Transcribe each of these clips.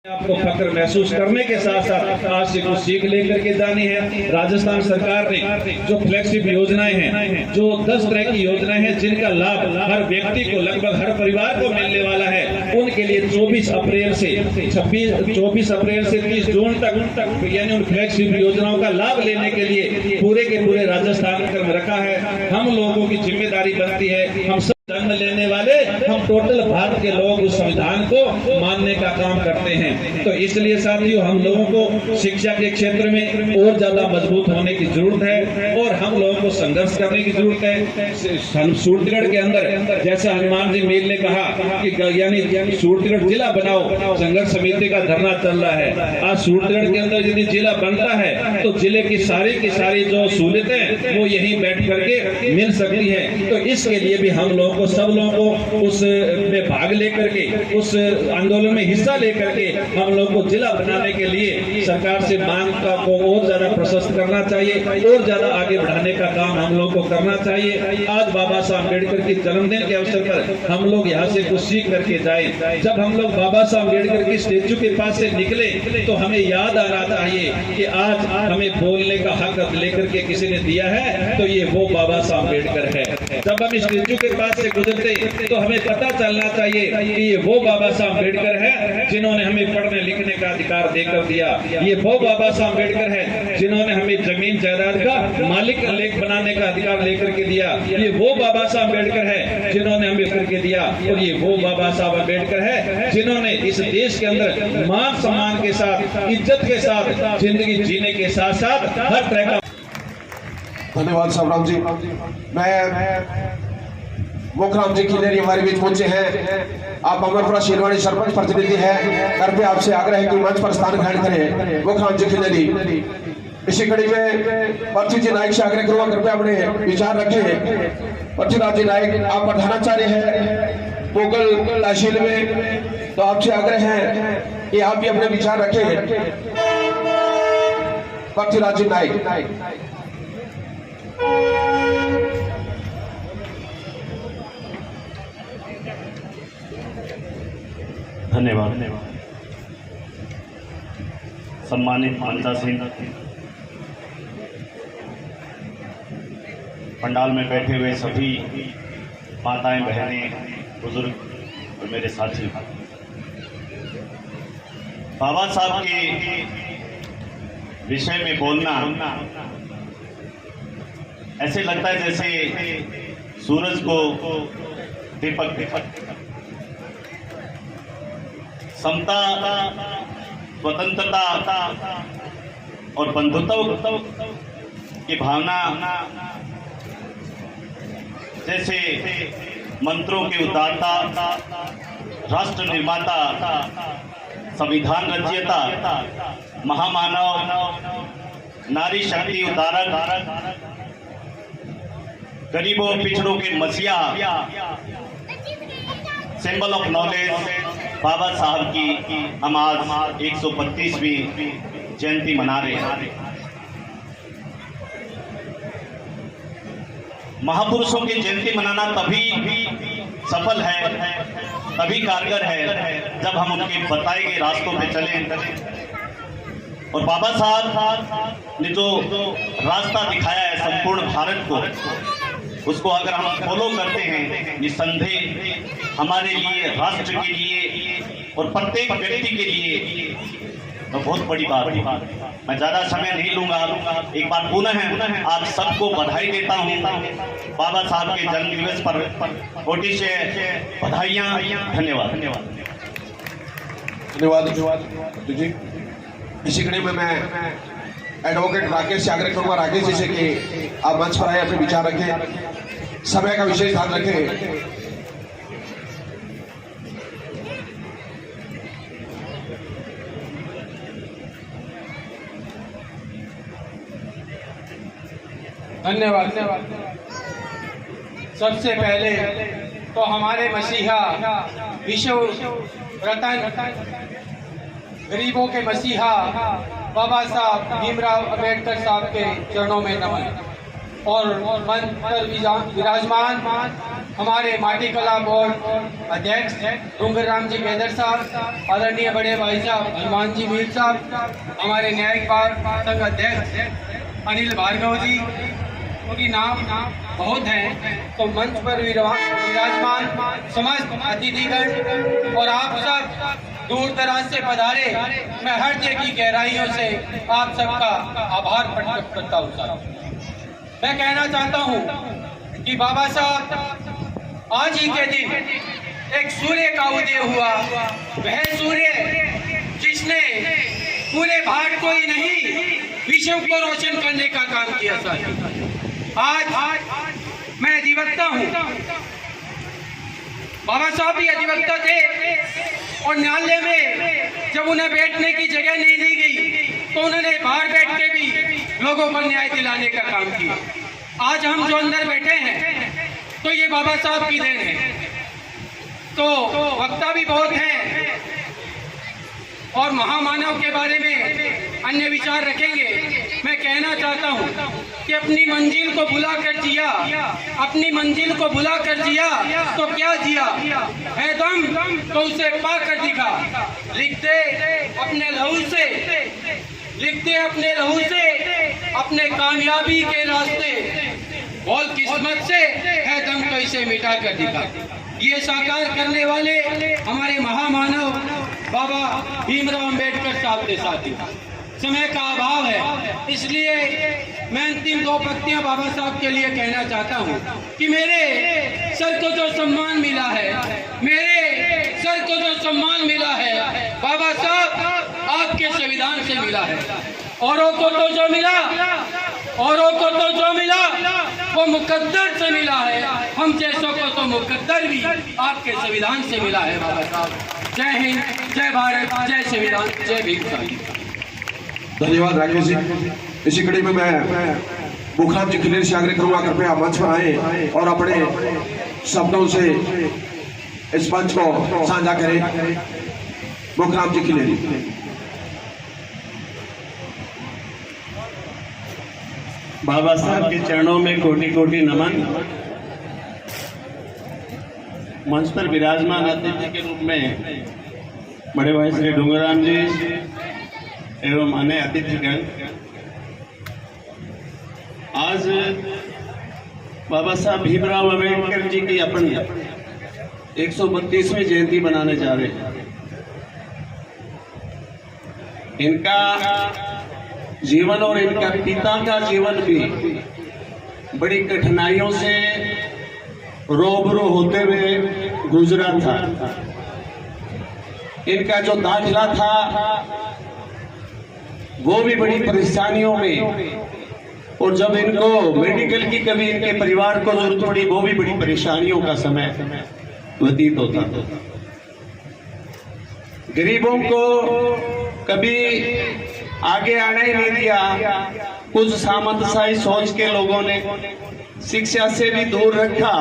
आपको फख्र महसूस करने के साथ साथ आज से कुछ सीख लेकर के जानी है। राजस्थान सरकार ने जो फ्लैगशिप योजनाएं हैं, जो 10 तरह की योजनाएं हैं जिनका लाभ हर व्यक्ति को, लगभग हर परिवार को मिलने वाला है, उनके लिए 24 अप्रैल से 30 जून तक यानी उन फ्लैगशिप योजनाओं का लाभ लेने के लिए पूरे के पूरे राजस्थान में रखा है। हम लोगों की जिम्मेदारी बनती है, हम सब जन्म लेने वाले, हम टोटल भारत के लोग उस संविधान को मानने का काम करते हैं। तो इसलिए साथियों, हम लोगों को शिक्षा के क्षेत्र में और ज्यादा मजबूत होने की जरूरत है और हम लोगों को संघर्ष करने की जरूरत है। सूरतगढ़ के अंदर जैसा हनुमान जी मीर ने कहा कि यानी सूरतगढ़ जिला बनाओ, संघर्ष समिति का धरना चल रहा है। आज सूरतगढ़ के अंदर यदि जिला बनता है तो जिले की सारी जो सहूलियतें वो यहीं बैठ करके मिल सकती है। तो इसके लिए भी हम लोग सब लोगों को उस में भाग लेकर के, उस आंदोलन में हिस्सा लेकर के हम लोग को जिला बनाने के लिए सरकार से मांग को और ज्यादा प्रशस्त करना चाहिए और ज्यादा आगे बढ़ाने का काम हम लोग को करना चाहिए। आज बाबा साहब अम्बेडकर की जन्मदिन के अवसर पर हम लोग यहाँ से कुछ सीख करके जाए। जब हम लोग बाबा साहब अम्बेडकर की स्टेच्यू के पास से निकले तो हमें याद आना चाहिए कि आज हमें बोलने का हक लेकर के किसी ने दिया है तो ये वो बाबा साहब अम्बेडकर है। जब हम स्टेच्यू के पास गुजरते तो हमें पता चलना चाहिए कि ये वो बाबा साहब अम्बेडकर है जिन्होंने हमें पढ़ने लिखने का अधिकार देकर दिया। ये वो बाबा साहब अम्बेडकर है जिन्होंने हमें जमीन जायदाद का मालिक बनाने का अधिकार लेकर के दिया। ये वो बाबा साहब अम्बेडकर है जिन्होंने हमें करके दिया और ये वो बाबा साहब अम्बेडकर है जिन्होंने इस देश के अंदर मान सम्मान के साथ, इज्जत के साथ जिंदगी जीने के साथ साथ हर तरह का। धन्यवाद साहब जी। मैं मोखराम जी खिलेरी हमारे बीच पहुंचे हैं। आप अमरपुरा शेरवानी सरपंच प्रतिनिधि हैं, कृपया आपसे आग्रह है कि मंच पर स्थान ग्रहण करें। मोखराम जी खिलेरी। इसी कड़ी में पृथ्वी जी नायक से आग्रह करूंगा, कृपया अपने विचार रखें। पृथ्वीराज जी नायक आप प्रधानाचार्य हैं पोगल तहसील में, तो आपसे आग्रह है कि आप भी अपने विचार रखें। पृथ्वीराज जी नायक। धन्यवाद। सम्मानित ममता सिंह, पंडाल में बैठे हुए सभी माताएं, बहनें, बुजुर्ग और मेरे साथी, बाबा साहब के विषय में बोलना ऐसे लगता है जैसे सूरज को दीपक समता, स्वतंत्रता और बंधुत्व की भावना जैसे मंत्रों के उदारता, राष्ट्र निर्माता, संविधान रचयिता, महामानव, नारी शक्ति उदारक, गरीबों पिछड़ों के मसीहा, सिंबल ऑफ नॉलेज बाबा साहब की हम आज 132वीं जयंती मना रहे हैं। महापुरुषों की जयंती मनाना तभी सफल है, तभी कारगर है जब हम उनके बताए गए रास्तों पे चलें। और बाबा साहब ने जो रास्ता दिखाया है संपूर्ण भारत को, उसको अगर हम फॉलो करते हैं, निसंदेह हमारे लिए, राष्ट्र के लिए और प्रत्येक व्यक्ति के लिए तो बहुत बड़ी बात है। मैं ज्यादा समय नहीं लूंगा। एक बार पुनः आप सबको बधाई देता हूं। बाबा साहब के जन्म दिवस पर कोटि से बधाइयां। धन्यवाद। धन्यवाद जी। इसी कड़ी में मैं एडवोकेट राकेश से आग्रह करूंगा, राकेश जी से कि आप मंच पर आए, अपने विचार रखें, समय का विशेष ध्यान रखें। धन्यवाद। सबसे पहले तो हमारे मसीहा, विश्व रतन, गरीबों के मसीहा बाबा साहब भीमराव अम्बेडकर साहब के चरणों में नमन। और मंच पर विराजमान हमारे माटी कला बोर्ड अध्यक्ष डूंगर राम जी केदर साहब, आदरणीय बड़े भाई साहब हनुमान जी मीर साहब, हमारे न्यायिक बार संघ अध्यक्ष अनिल भार्गव जी, क्योंकि नाम बहुत हैं, तो मंच पर विराजमान समस्त अतिथिगण और आप सब दूर दराज से पधारे, मैं हर दिल की गहराइयों से आप सबका आभार प्रकट करता हूँ। मैं कहना चाहता हूँ कि बाबा साहब आज ही के दिन एक सूर्य का उदय हुआ, वह सूर्य जिसने पूरे भारत को ही नहीं विश्व को रोशन करने का काम किया था। आज मैं अधिवक्ता हूँ, बाबा साहब भी अधिवक्ता थे और न्यायालय में जब उन्हें बैठने की जगह नहीं दी गई तो उन्होंने बाहर बैठ के भी लोगों को न्याय दिलाने का काम किया। आज हम जो अंदर बैठे हैं तो ये बाबा साहब की देन है। तो वक्ता भी बहुत हैं और महामानव के बारे में अन्य विचार रखेंगे। मैं कहना चाहता हूँ कि अपनी मंजिल को बुला कर जिया, अपनी मंजिल को बुला कर जिया तो क्या जिया है दम तो उसे पा कर दिखा। लिखते अपने लहू से, लिखते अपने लहू से अपने कामयाबी के रास्ते, बोल किस्मत से है दम तो इसे मिटा कर दिखा। ये साकार करने वाले हमारे महामानव बाबा भीमराव अंबेडकर साहब के साथी। समय का अभाव है, इसलिए मैं अंतिम दो पंक्तियां बाबा साहब के लिए कहना चाहता हूं कि मेरे सर को जो सम्मान मिला है, मेरे सर को जो सम्मान मिला है बाबा साहब आपके संविधान से मिला है। औरों को तो जो मिला, औरों को तो जो मिला वो मुकद्दर से मिला है, हम जैसों को तो मुकद्दर भी आपके संविधान से मिला है। बाबा साहब जय हिंद, जय भारत, जय संविधान, जय भीम। धन्यवाद राकेश जी। इसी कड़ी में मैं मुखराम जी खिलेरी से आग्रह करूंगा कृपया मंच पर आए और अपने शब्दों से इस मंच को साझा करें। मुखराम जी खिलेरी। बाबा साहब के चरणों में कोटि कोटि नमन। मंच पर विराजमान अतिथि के रूप में बड़े भाई श्री डूंगराम जी एवं अन्य अतिथिगण, आज बाबा साहब भीमराव अम्बेडकर जी की अपनी 132वीं जयंती मनाने जा रहे हैं। इनका जीवन और इनका पिता का जीवन भी बड़ी कठिनाइयों से रूबरू होते हुए गुजरा था। इनका जो दाखिला था वो भी बड़ी परेशानियों में, और जब इनको मेडिकल की कभी इनके परिवार को जरूरत पड़ी वो भी बड़ी परेशानियों का समय व्यतीत होता था। गरीबों को कभी आगे आने ही नहीं दिया। कुछ सामंतशाही सोच के लोगों ने शिक्षा से भी दूर रखा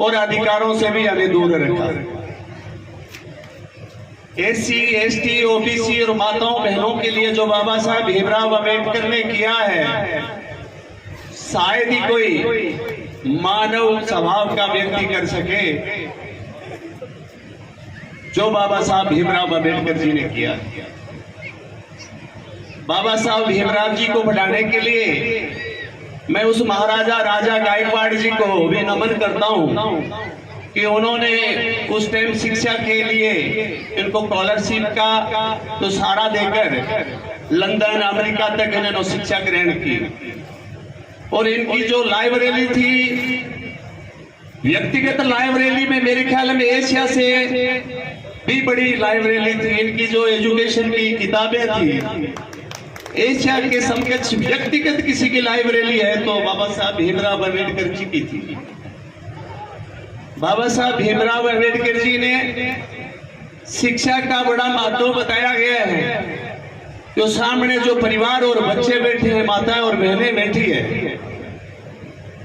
और अधिकारों से भी हमें दूर रखा। एससी, एसटी, ओबीसी और माताओं बहनों के लिए जो बाबा साहब भीमराव अम्बेडकर ने किया है, शायद ही कोई मानव स्वभाव का व्यक्ति कर सके जो बाबा साहब भीमराव अम्बेडकर जी ने किया। बाबा साहब भीमराव जी को बढ़ाने के लिए मैं उस महाराजा राजा गायकवाड़ जी को भी नमन करता हूं कि उन्होंने उस टाइम शिक्षा के लिए इनको स्कॉलरशिप का तो सहारा देकर लंदन, अमेरिका तक इन्होंने शिक्षा ग्रहण की। और इनकी जो लाइब्रेरी थी, व्यक्तिगत लाइब्रेरी में मेरे ख्याल में एशिया से भी बड़ी लाइब्रेरी थी। इनकी जो एजुकेशन की किताबें थी, एशिया के समकक्ष व्यक्तिगत किसी की लाइब्रेरी है तो बाबा साहब भीमराव अम्बेडकर जी की थी। बाबा साहब भीमराव अम्बेडकर जी ने शिक्षा का बड़ा महत्व बताया गया है। जो सामने जो परिवार और बच्चे बैठे हैं, माताएं और बहनें बैठी है,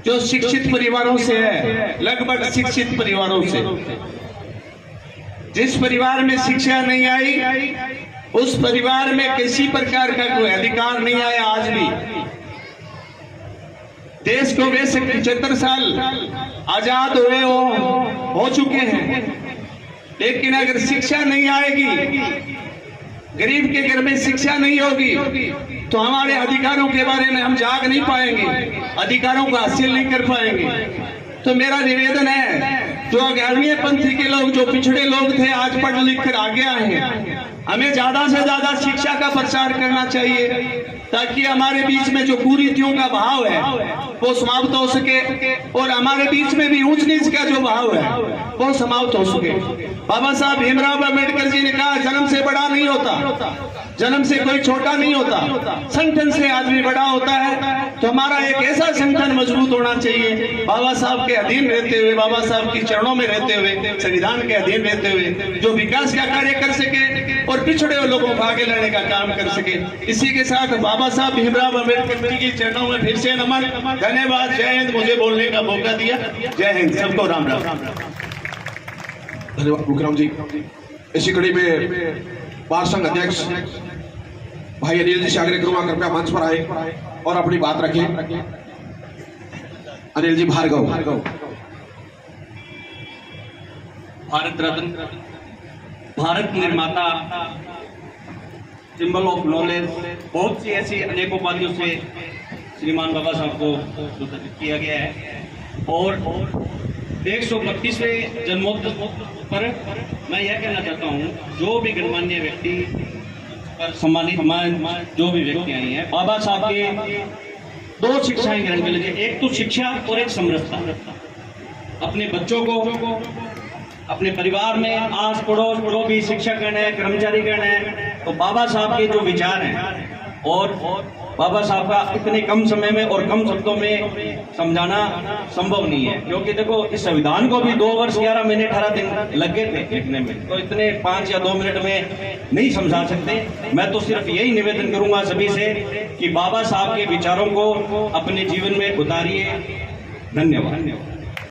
जो शिक्षित परिवारों से है, लगभग शिक्षित परिवारों से। जिस परिवार में शिक्षा नहीं आई उस परिवार में किसी प्रकार का कोई अधिकार नहीं आया आज भी। देश को वैसे 75 साल आजाद हुए हो चुके हैं, लेकिन अगर शिक्षा नहीं आएगी, गरीब के घर में शिक्षा नहीं होगी, तो हमारे अधिकारों के बारे में हम जाग नहीं पाएंगे, अधिकारों को हासिल नहीं कर पाएंगे। तो मेरा निवेदन है, जो 11वीं पंथी के लोग, जो पिछड़े लोग थे, आज पढ़ लिख कर आगे आए हैं, हमें ज्यादा से ज्यादा शिक्षा का प्रचार करना चाहिए, ताकि हमारे बीच में जो कुरीतियों का भाव है वो समाप्त हो सके, और हमारे बीच में भी ऊंच नीच का जो भाव है वो समाप्त हो सके। बाबा साहब भीमराव अम्बेडकर जी ने कहा, जन्म से बड़ा नहीं होता, जन्म से कोई छोटा नहीं होता, संगठन से आदमी बड़ा होता है। तो हमारा एक ऐसा संगठन मजबूत होना चाहिए, बाबा साहब के अधीन रहते हुए, बाबा साहब की चरणों में रहते हुए, संविधान के अधीन रहते हुए, जो विकास का कार्य कर सके और पिछड़े हुए लोगों को आगे लाने का काम कर सके। इसी के साथ बाबा साहब भीमराव अम्बेडकर जी की चरणों में फिर से नमन, धन्यवाद, जय हिंद। मुझे बोलने का मौका दिया, जय हिंद, सबको राम राम। धन्यवाद मुखराम जी। इसी कड़ी में बार संघ अध्यक्ष भाई अनिल जी से आग्रह करूंगा, कृपया मंच पर आए और अपनी बात रखें। अनिल जी भार्गव। भारत रत्न, भारत निर्माता, सिंबल ऑफ नॉलेज, बहुत सी ऐसी अनेक उपाधियों से श्रीमान बाबा साहब को सुसज्जित किया गया है। और 132वें जन्मोत्सव पर मैं यह कहना चाहता हूँ, जो भी गणमान्य व्यक्ति पर सम्मानित जो भी व्यक्ति आई हैं, बाबा साहब के 2 शिक्षाएं ग्रहण कर लीजिए, एक तो शिक्षा और एक समरसता। अपने बच्चों को, अपने परिवार में, आस पड़ोस जो भी शिक्षकगण है, कर्मचारीगण है, तो बाबा साहब के जो विचार हैं और बाबा साहब का इतने कम समय में और कम शब्दों में समझाना संभव नहीं है, क्योंकि देखो इस संविधान को भी 2 वर्ष 11 महीने 18 दिन लग गए थे लिखने में, तो इतने 5 या 2 मिनट में नहीं समझा सकते। मैं तो सिर्फ यही निवेदन करूंगा सभी से कि बाबा साहब के विचारों को अपने जीवन में उतारिए। धन्यवाद।